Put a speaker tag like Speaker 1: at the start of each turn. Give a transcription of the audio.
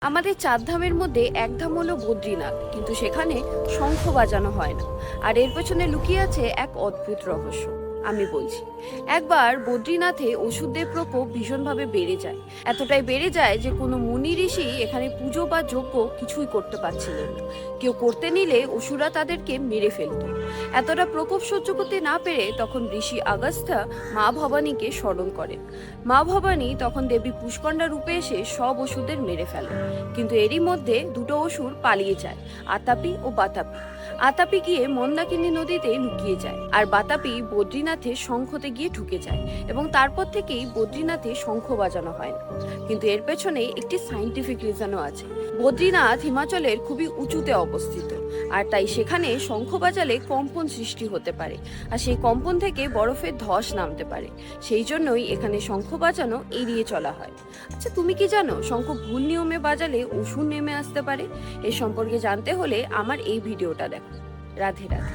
Speaker 1: আমাদের 4 ধামের মধ্যে এক ধাম হলো বদ্রীনাথ, কিন্তু সেখানে শঙ্খ বাজানো হয় না। আর এর পেছনে লুকিয়ে আছে এক অদ্ভুত রহস্য। আমি বলছি, একবার বদ্রীনাথে ওষুধের প্রকোপ ভীষণভাবে বেড়ে যায়। এতটাই বেড়ে যায় যে কোনো মুনি ঋষি এখানে পুজো বা যজ্ঞ কিছুই করতে পারছিলেন না। কেউ করতে নিলে অসুররা তাদেরকে মেরে ফেলত। এতটা প্রকোপ সহ্য করতে না পেরে তখন ঋষি আগস্ত্যা মা ভবানীকে স্মরণ করেন। মা ভবানী তখন দেবী পুষ্কণ্ডা রূপে এসে সব অসুরদের মেরে ফেলেন। কিন্তু এরই মধ্যে দুটো অসুর পালিয়ে যায়, আতাপি ও বাতাপি। আতাপি গিয়ে মন্দাকিনী নদীতে লুকিয়ে যায়, আর বাতাপি বদ্রীনাথে শঙ্খতে গিয়ে ঢুকে যায়, এবং তারপর থেকেই বদ্রীনাথে শঙ্খ বাজানো হয় না। কিন্তু এর পেছনে একটি সাইন্টিফিক রিজনও আছে। বদ্রীনাথ হিমাচলের খুবই উঁচুতে অবস্থিত, আর তাই সেখানে শঙ্খ বাজালে কম্পন সৃষ্টি হতে পারে, আর সেই কম্পন থেকে বরফের ধস নামতে পারে। সেই জন্যই এখানে শঙ্খ বাজানো এড়িয়ে চলা হয়। আচ্ছা, তুমি কি জানো শঙ্খ ভুল নিয়মে বাজালে অসুর নেমে আসতে পারে? এ সম্পর্কে জানতে হলে আমার এই ভিডিওটা দেখো। রাধে রাধে।